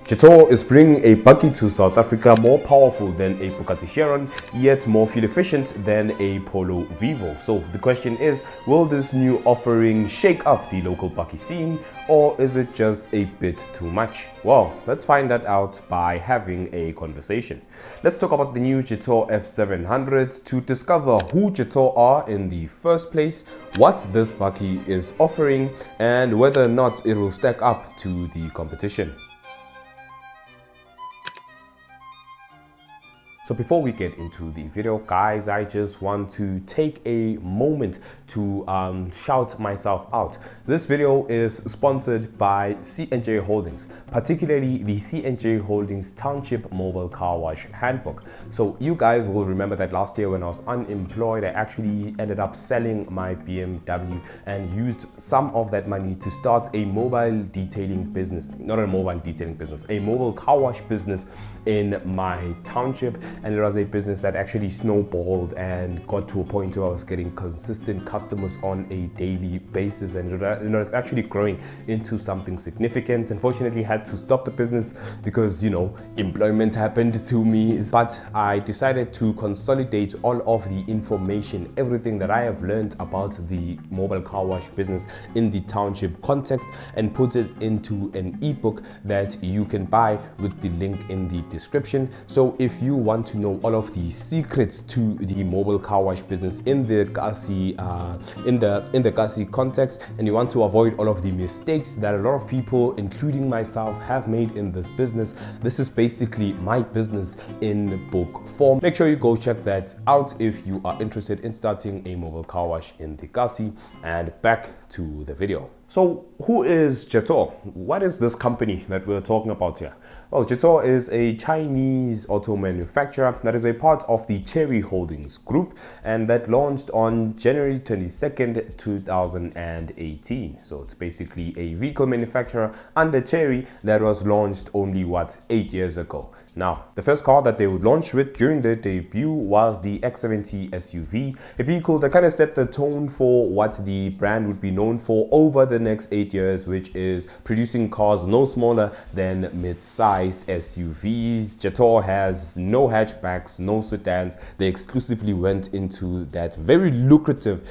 Jetour is bringing a bakkie to South Africa more powerful than a Bugatti Chiron, yet more fuel efficient than a Polo Vivo. So the question is, will this new offering shake up the local bakkie scene, or is it just a bit too much? Well, let's find that out by having a conversation. Let's talk about the new Jetour F700 to discover who Jetour are in the first place, what this bakkie is offering, and whether or not it will stack up to the competition. So before we get into the video, guys, I just want to take a moment to shout myself out. This video is sponsored by C&J Holdings, particularly the C&J Holdings Township Mobile Car Wash Handbook. So you guys will remember that last year when I was unemployed, I actually ended up selling my BMW and used some of that money to start a mobile detailing business, not a mobile detailing business, a mobile car wash business in my township. And it was a business that actually snowballed and got to a point where I was getting consistent customers on a daily basis, and it was actually growing into something significant. Unfortunately, I had to stop the business because, you know, employment happened to me. But I decided to consolidate all of the information, everything that I have learned about the mobile car wash business in the township context, and put it into an ebook that you can buy with the link in the description. So if you want to know all of the secrets to the mobile car wash business in the Ghazi context, and you want to avoid all of the mistakes that a lot of people, including myself, have made in this business, this is basically my business in book form. Make sure you go check that out if you are interested in starting a mobile car wash in the Ghazi. And back to the video. So who is Jetour? What is this company that we're talking about here? Well, Jetour is a Chinese auto manufacturer that is a part of the Chery Holdings group, and that launched on January 22nd, 2018. So it's basically a vehicle manufacturer under Chery that was launched only, 8 years ago. Now, the first car that they would launch with during their debut was the X70 SUV, a vehicle that kind of set the tone for what the brand would be known for over the next 8 years, which is producing cars no smaller than mid-sized SUVs. Jetour has no hatchbacks, no sedans. They exclusively went into that very lucrative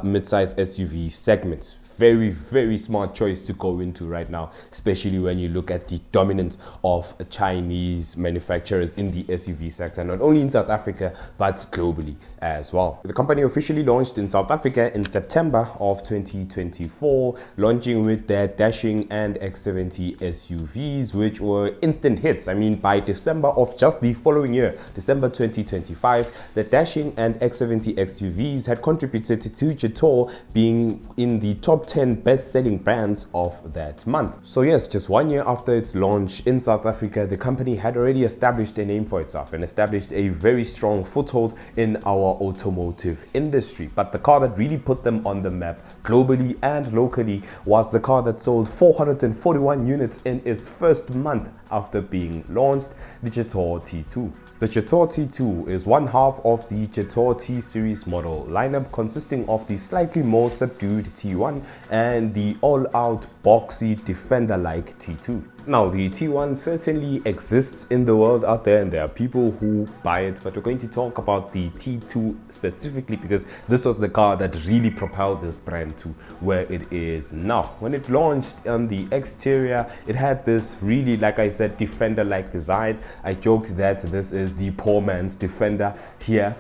mid-sized SUV segment. Very, very smart choice to go into right now, especially when you look at the dominance of Chinese manufacturers in the SUV sector, not only in South Africa, but globally as well. The company officially launched in South Africa in September of 2024, launching with their Dashing and X70 SUVs, which were instant hits. I mean, by December of just the following year, December 2025, the Dashing and X70 SUVs had contributed to Jetour being in the top 10 best-selling brands of that month. So yes, just 1 year after its launch in South Africa, the company had already established a name for itself and established a very strong foothold in our automotive industry. But the car that really put them on the map globally and locally was the car that sold 441 units in its first month after being launched, the Jetour T2. The Jetour T2 is one half of the Jetour T-Series model lineup, consisting of the slightly more subdued T1 and the all-out boxy Defender-like T2. Now, the T1 certainly exists in the world out there, and there are people who buy it, but we're going to talk about the T2 specifically because this was the car that really propelled this brand to where it is now. When it launched on the exterior, it had this really, like I said, Defender-like design. I joked that this is the poor man's Defender here.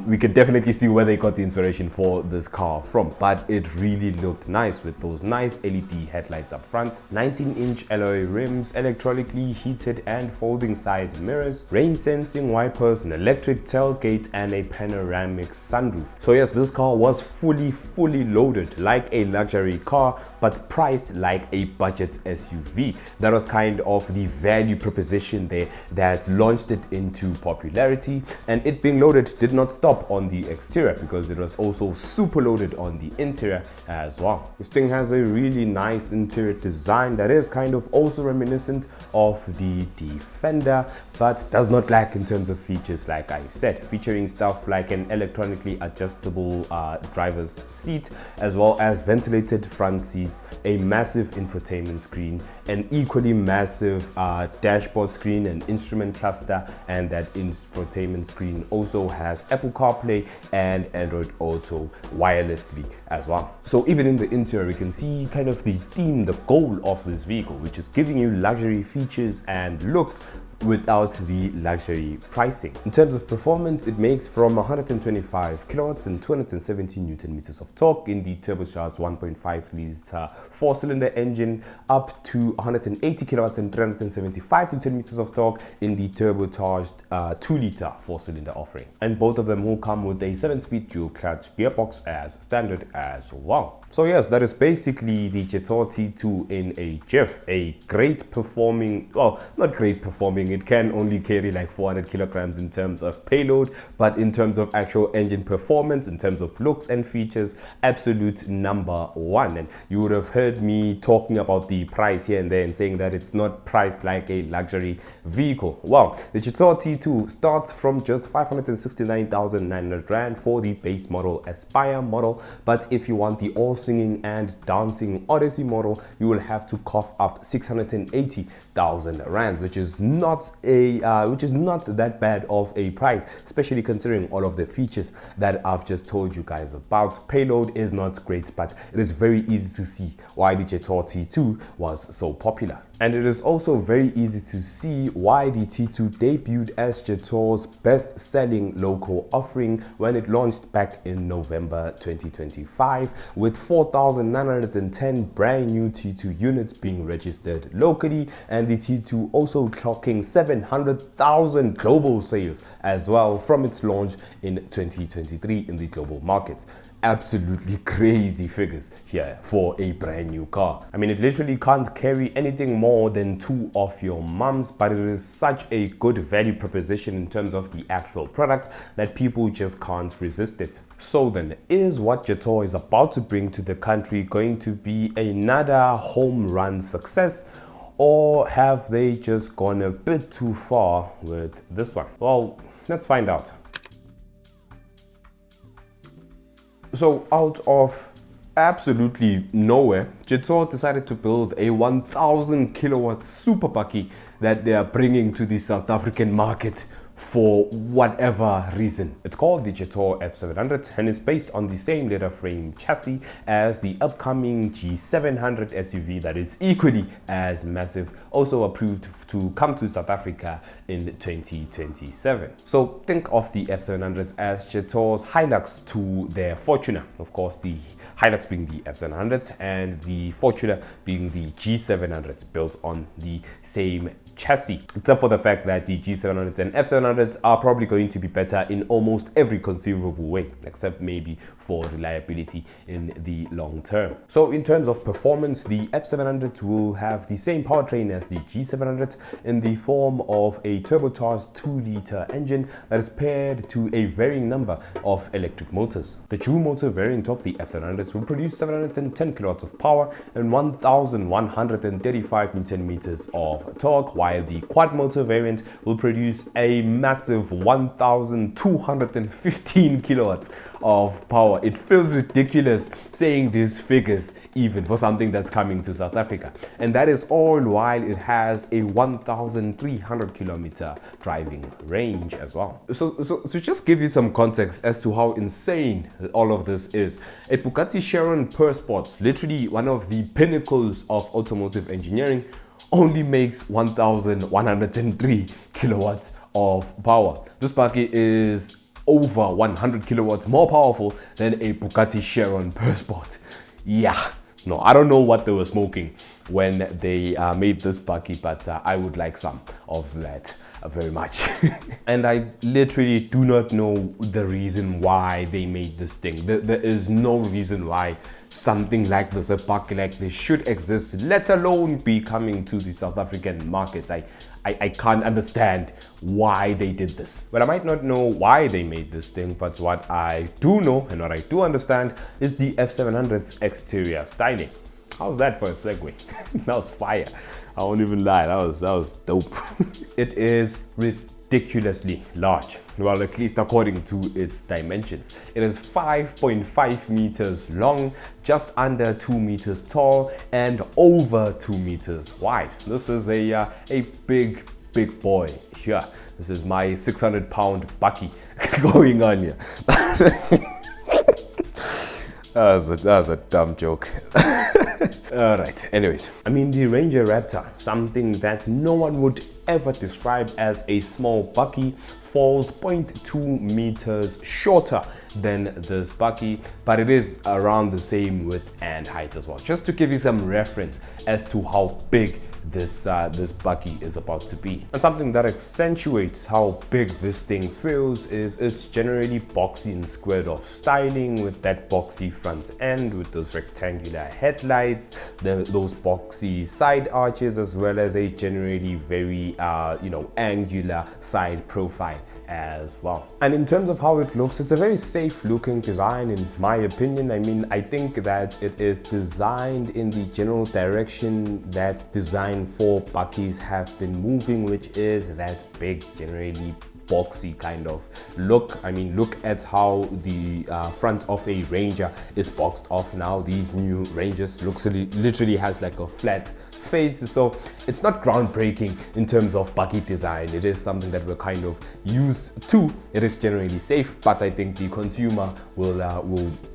We could definitely see where they got the inspiration for this car from, but it really looked nice with those nice LED headlights up front, 19-inch alloy rims, electronically heated and folding side mirrors, rain sensing wipers, an electric tailgate, and a panoramic sunroof. So yes, this car was fully loaded like a luxury car, but priced like a budget SUV. That was kind of the value proposition there that launched it into popularity, and it being loaded did not stop on the exterior because it was also super loaded on the interior as well. This thing has a really nice interior design that is kind of also reminiscent of the Defender, but does not lack in terms of features, like I said, featuring stuff like an electronically adjustable driver's seat, as well as ventilated front seats, a massive infotainment screen, an equally massive dashboard screen, an instrument cluster, and that infotainment screen also has Apple CarPlay and Android Auto wirelessly as well. So even in the interior, we can see kind of the theme, the goal of this vehicle, which is giving you luxury features and looks without the luxury pricing. In terms of performance, it makes from 125 kilowatts and 270 newton meters of torque in the turbocharged 1.5 liter 4-cylinder engine, up to 180 kilowatts and 375 newton meters of torque in the turbocharged 2-liter 4-cylinder offering. And both of them will come with a 7-speed dual clutch gearbox as standard as well. So yes, that is basically the Jetour T2 in a jiff. A great performing, well, not great performing, it can only carry like 400 kilograms in terms of payload, but in terms of actual engine performance, in terms of looks and features, absolute number one. And you would have heard me talking about the price here and there and saying that it's not priced like a luxury vehicle. Well, the Jetour T2 starts from just 569,900 Rand for the base model Aspire model, but if you want the all-singing and dancing Odyssey model, you will have to cough up 680,000 Rand, which is not that bad of a price, especially considering all of the features that I've just told you guys about. Payload is not great, but it is very easy to see why the Jetour T2 was so popular. And it is also very easy to see why the T2 debuted as Jetour's best-selling local offering when it launched back in November 2025, with 4,910 brand new T2 units being registered locally, and the T2 also clocking 700,000 global sales as well from its launch in 2023 in the global markets. Absolutely crazy figures here for a brand new car. I mean, it literally can't carry anything more than 2 of your mums, but it is such a good value proposition in terms of the actual product that people just can't resist it. So then, is what Jetour is about to bring to the country going to be another home run success, or have they just gone a bit too far with this one? Well, let's find out. So out of absolutely nowhere, Jetour decided to build a 1,000 kilowatt Super-Bakkie that they are bringing to the South African market for whatever reason. It's called the Jetour F700 and is based on the same leather frame chassis as the upcoming G700 SUV that is equally as massive, also approved to come to South Africa in 2027. So think of the F700s as Jetour's Hilux to their Fortuner. Of course, the Hilux being the F700 and the Fortuner being the G700, built on the same chassis, except for the fact that the G700s and F700s are probably going to be better in almost every conceivable way, except maybe for reliability in the long term. So in terms of performance, the F700 will have the same powertrain as the G700 in the form of a turbocharged 2-liter engine that is paired to a varying number of electric motors. The dual motor variant of the F700 will produce 710 kilowatts of power and 1,135 newton meters of torque, while the quad motor variant will produce a massive 1,215 kilowatts of power. It feels ridiculous saying these figures even for something that's coming to South Africa, and that is all while it has a 1,300 kilometer driving range as well. So to just give you some context as to how insane all of this is, a Bugatti Chiron Pure Sports, literally one of the pinnacles of automotive engineering, only makes 1,103 kilowatts of power. This bakkie is over 100 kilowatts more powerful than a Bugatti Chiron Pure Sport. Yeah, no, I don't know what they were smoking when they made this bakkie, but I would like some of that very much. And I literally do not know the reason why they made this thing. There is no reason why something like this, a bakkie like this, should exist, let alone be coming to the South African markets. I can't understand why they did this. Well, I might not know why they made this thing, but what I do know and what I do understand is the F700's exterior styling. How's that for a segue? That was fire. I won't even lie, that was dope. It is ridiculously large. Well, at least according to its dimensions. It is 5.5 meters long, just under 2 meters tall, and over 2 meters wide. This is a big boy here. This is my 600-pound bakkie going on here. That was a dumb joke. Alright, anyways. I mean, the Ranger Raptor, something that no one would ever describe as a small bakkie, falls 0.2 meters shorter than this bakkie, but it is around the same width and height as well. Just to give you some reference as to how big this bakkie is about to be. And something that accentuates how big this thing feels is it's generally boxy and squared off styling, with that boxy front end with those rectangular headlights, those boxy side arches, as well as a generally very angular side profile as well. And in terms of how it looks, it's a very safe looking design in my opinion. I mean, I think that it is designed in the general direction that design for bakkies have been moving, which is that big, generally boxy kind of look. I mean, look at how the front of a Ranger is boxed off now. These new Rangers literally has like a flat face, so it's not groundbreaking in terms of bakkie design. It is something that we're kind of used to. It is generally safe, but I think the consumer will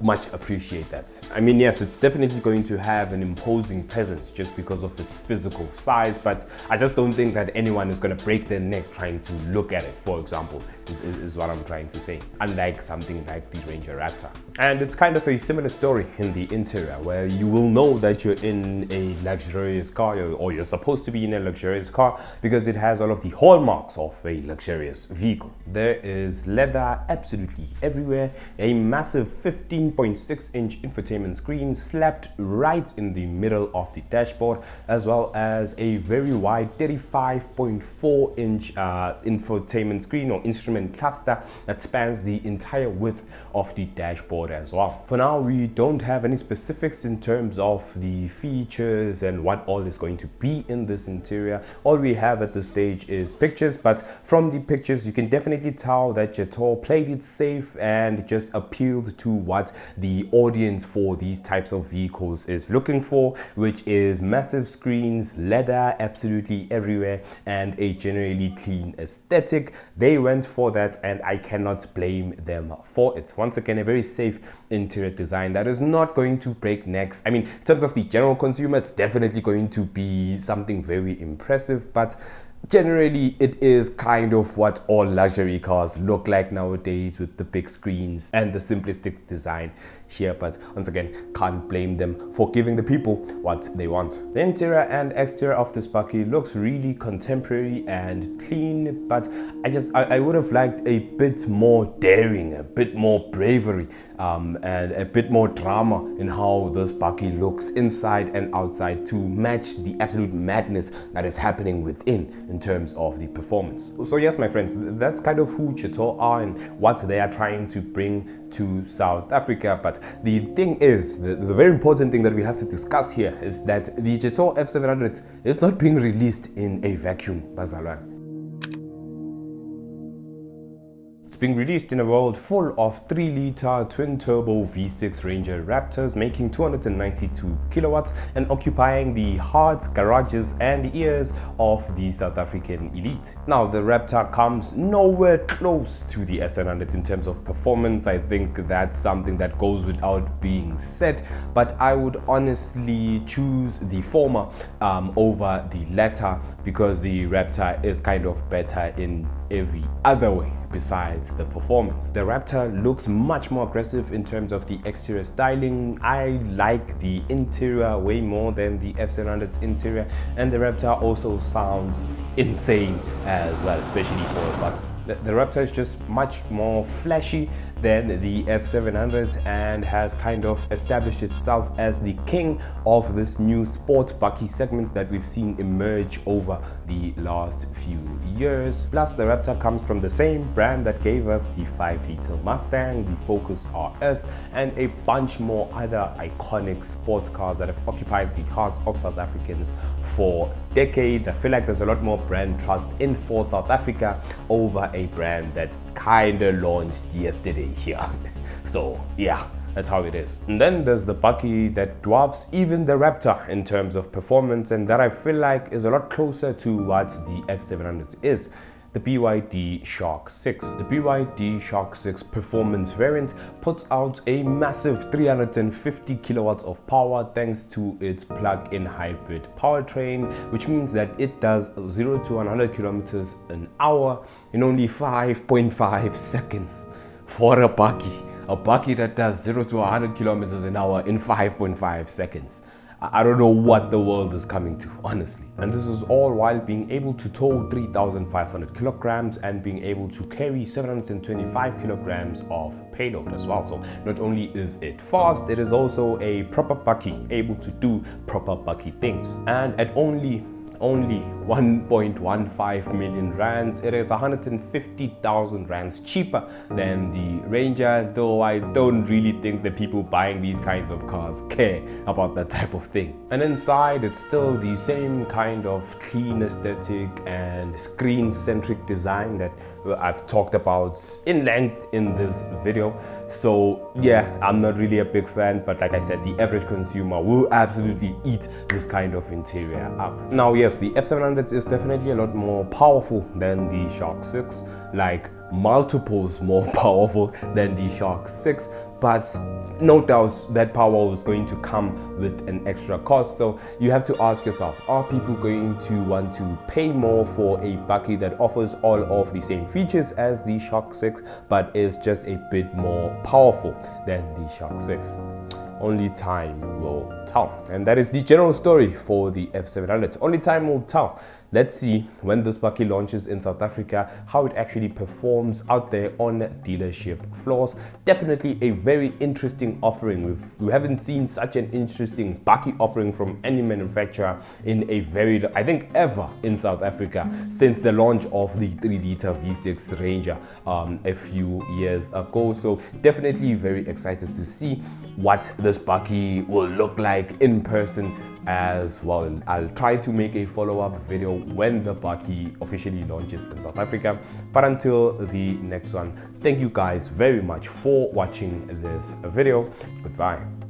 much appreciate that. I mean, yes, it's definitely going to have an imposing presence just because of its physical size, but I just don't think that anyone is going to break their neck trying to look at it, for example, is what I'm trying to say, unlike something like the Ranger Raptor. And it's kind of a similar story in the interior, where you will know that you're in a luxurious car, or you're supposed to be in a luxurious car, because it has all of the hallmarks of a luxurious vehicle. There is leather absolutely everywhere, a massive 15.6-inch infotainment screen slapped right in the middle of the dashboard, as well as a very wide 35.4-inch infotainment screen or instrument cluster that spans the entire width of the dashboard as well. For now, we don't have any specifics in terms of the features and what all is going to be in this interior. All we have at this stage is pictures, but from the pictures you can definitely tell that Jetour played it safe and just appealed to what the audience for these types of vehicles is looking for, which is massive screens, leather absolutely everywhere, and a generally clean aesthetic. They went for that, and I cannot blame them for it. Once again, a very safe interior design that is not going to break necks. I mean, in terms of the general consumer, it's definitely going to be something very impressive, but generally it is kind of what all luxury cars look like nowadays, with the big screens and the simplistic design here. But once again, can't blame them for giving the people what they want. The interior and exterior of this bakkie looks really contemporary and clean, but I would have liked a bit more daring, a bit more bravery, and a bit more drama in how this bakkie looks inside and outside to match the absolute madness that is happening within in terms of the performance. So yes, my friends, that's kind of who Jetour are and what they are trying to bring to South Africa. But the thing is, the very important thing that we have to discuss here is that the Jetour F700 is not being released in a vacuum, bazalwane. Being released in a world full of 3-liter twin-turbo V6 Ranger Raptors making 292 kilowatts and occupying the hearts, garages and ears of the South African elite. Now, the Raptor comes nowhere close to the F700 in terms of performance. I think that's something that goes without being said, but I would honestly choose the former over the latter, because the Raptor is kind of better in every other way besides the performance. The Raptor looks much more aggressive in terms of the exterior styling. I like the interior way more than the F700's interior, and the Raptor also sounds insane as well, especially for a bakkie. The Raptor is just much more flashy than the F700 and has kind of established itself as the king of this new Sport-Bakkie segment that we've seen emerge over the last few years. Plus, the Raptor comes from the same brand that gave us the 5-liter Mustang, the Focus RS, and a bunch more other iconic sports cars that have occupied the hearts of South Africans for decades. I feel like there's a lot more brand trust in Ford South Africa over a brand that kind of launched yesterday here. So yeah, that's how it is. And then there's the Bakkie that dwarfs even the Raptor in terms of performance, and that I feel like is a lot closer to what the F700 is. The BYD Shark 6. The BYD Shark 6 performance variant puts out a massive 350 kilowatts of power thanks to its plug-in hybrid powertrain, which means that it does 0 to 100 kilometers an hour in only 5.5 seconds. For a Bakkie that does 0 to 100 kilometers an hour in 5.5 seconds. I don't know what the world is coming to, honestly. And this is all while being able to tow 3,500 kilograms and being able to carry 725 kilograms of payload as well. So not only is it fast, it is also a proper Bakkie, able to do proper Bakkie things. And at only 1.15 million rands, it is 150,000 rands cheaper than the Ranger, though I don't really think the people buying these kinds of cars care about that type of thing. And inside, it's still the same kind of clean aesthetic and screen-centric design that I've talked about in length in this video. So yeah, I'm not really a big fan, but like I said, the average consumer will absolutely eat this kind of interior up. Now yes, the F700 is definitely a lot more powerful than the Shark 6, like multiples more powerful than the Shark 6, but no doubt that power was going to come with an extra cost. So you have to ask yourself, are people going to want to pay more for a Bakkie that offers all of the same features as the Shark 6 but is just a bit more powerful than the Shark 6? Only time will tell. And that is the general story for the F700. Only time will tell. Let's see when this Bakkie launches in South Africa, how it actually performs out there on dealership floors. Definitely a very interesting offering. We haven't seen such an interesting Bakkie offering from any manufacturer in a very, I think ever in South Africa since the launch of the 3-liter V6 Ranger a few years ago. So definitely very excited to see what this Bakkie will look like in person as well. I'll try to make a follow-up video when the Bakkie officially launches in South Africa. But until the next one, thank you guys very much for watching this video. Goodbye.